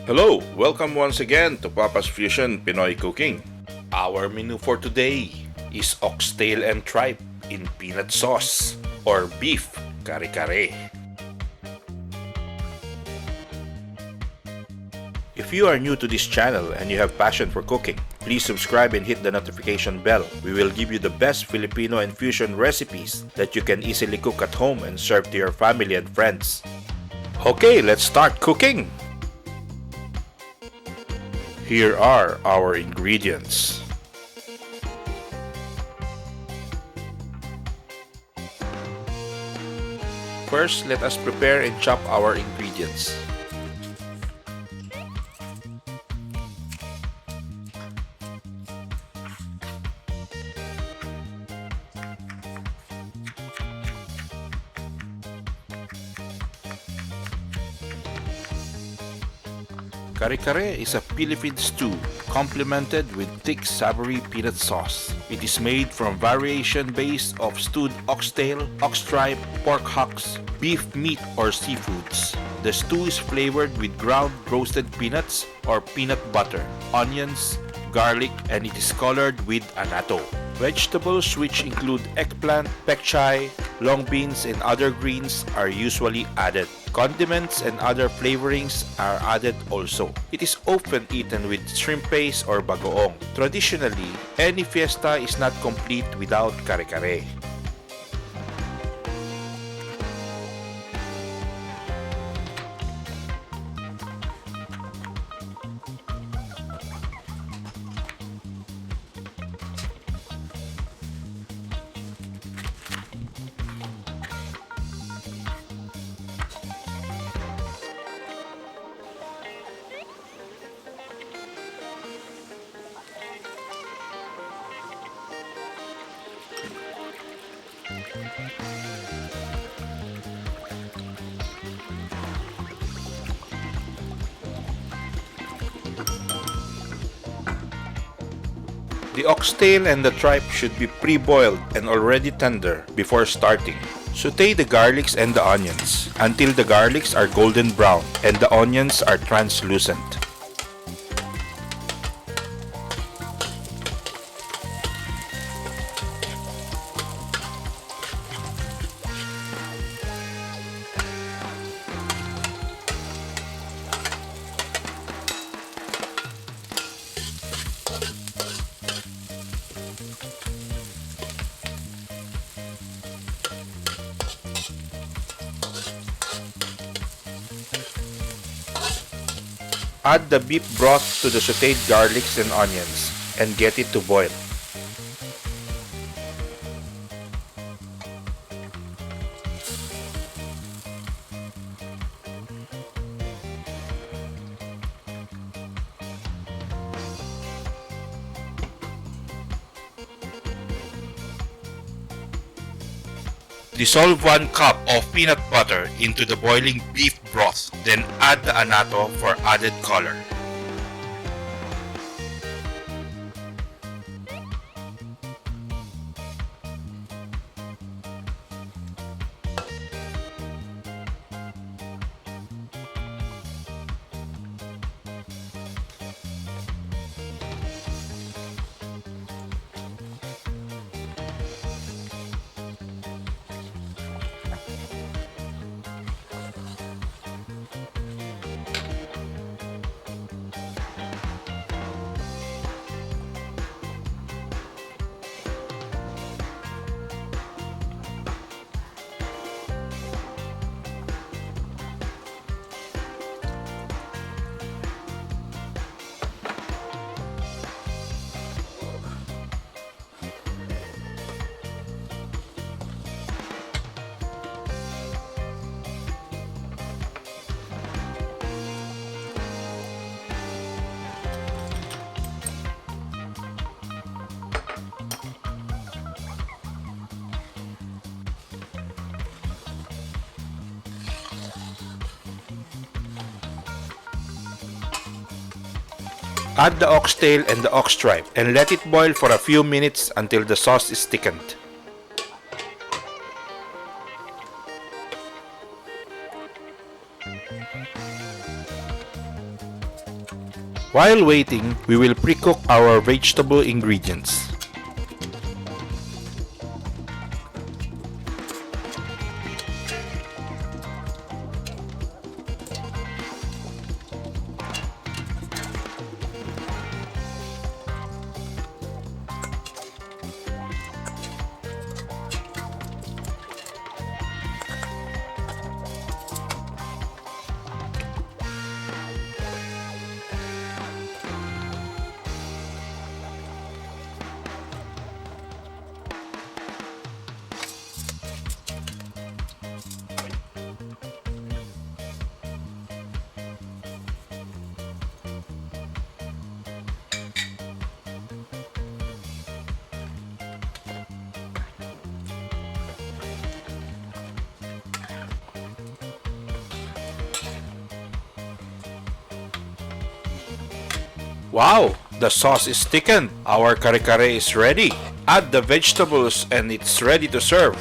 Hello! Welcome once again to Papa's Fusion Pinoy Cooking. Our menu for today is oxtail and tripe in peanut sauce or beef kare kare. If you are new to this channel and you have passion for cooking, please subscribe and hit the notification bell. We will give you the best Filipino and fusion recipes that you can easily cook at home and serve to your family and friends. Okay, let's start cooking! Here are our ingredients. First, let us prepare and chop our ingredients. Kare Kare is a Philippine stew complemented with thick savory peanut sauce. It is made from variation base of stewed oxtail, ox tripe, pork hocks, beef meat or seafoods. The stew is flavored with ground roasted peanuts or peanut butter, onions, garlic, and it is colored with annatto. Vegetables which include eggplant, peck chye, long beans, and other greens are usually added. Condiments and other flavorings are added also. It is often eaten with shrimp paste or bagoong. Traditionally, any fiesta is not complete without kare kare. The oxtail and the tripe should be pre-boiled and already tender before starting. Saute the garlics and the onions until the garlics are golden brown and the onions are translucent. Add the beef broth to the sauteed garlics and onions and get it to boil. Dissolve 1 cup of peanut butter into the boiling beef broth, then add the annatto for added color. Add the oxtail and the ox tripe and let it boil for a few minutes until the sauce is thickened. While waiting, we will pre-cook our vegetable ingredients. Wow! The sauce is thickened. Our kare kare is ready. Add the vegetables and it's ready to serve.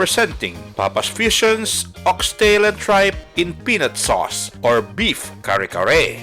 Presenting Papa's Fusion's Oxtail and Tripe in peanut sauce or beef kare kare.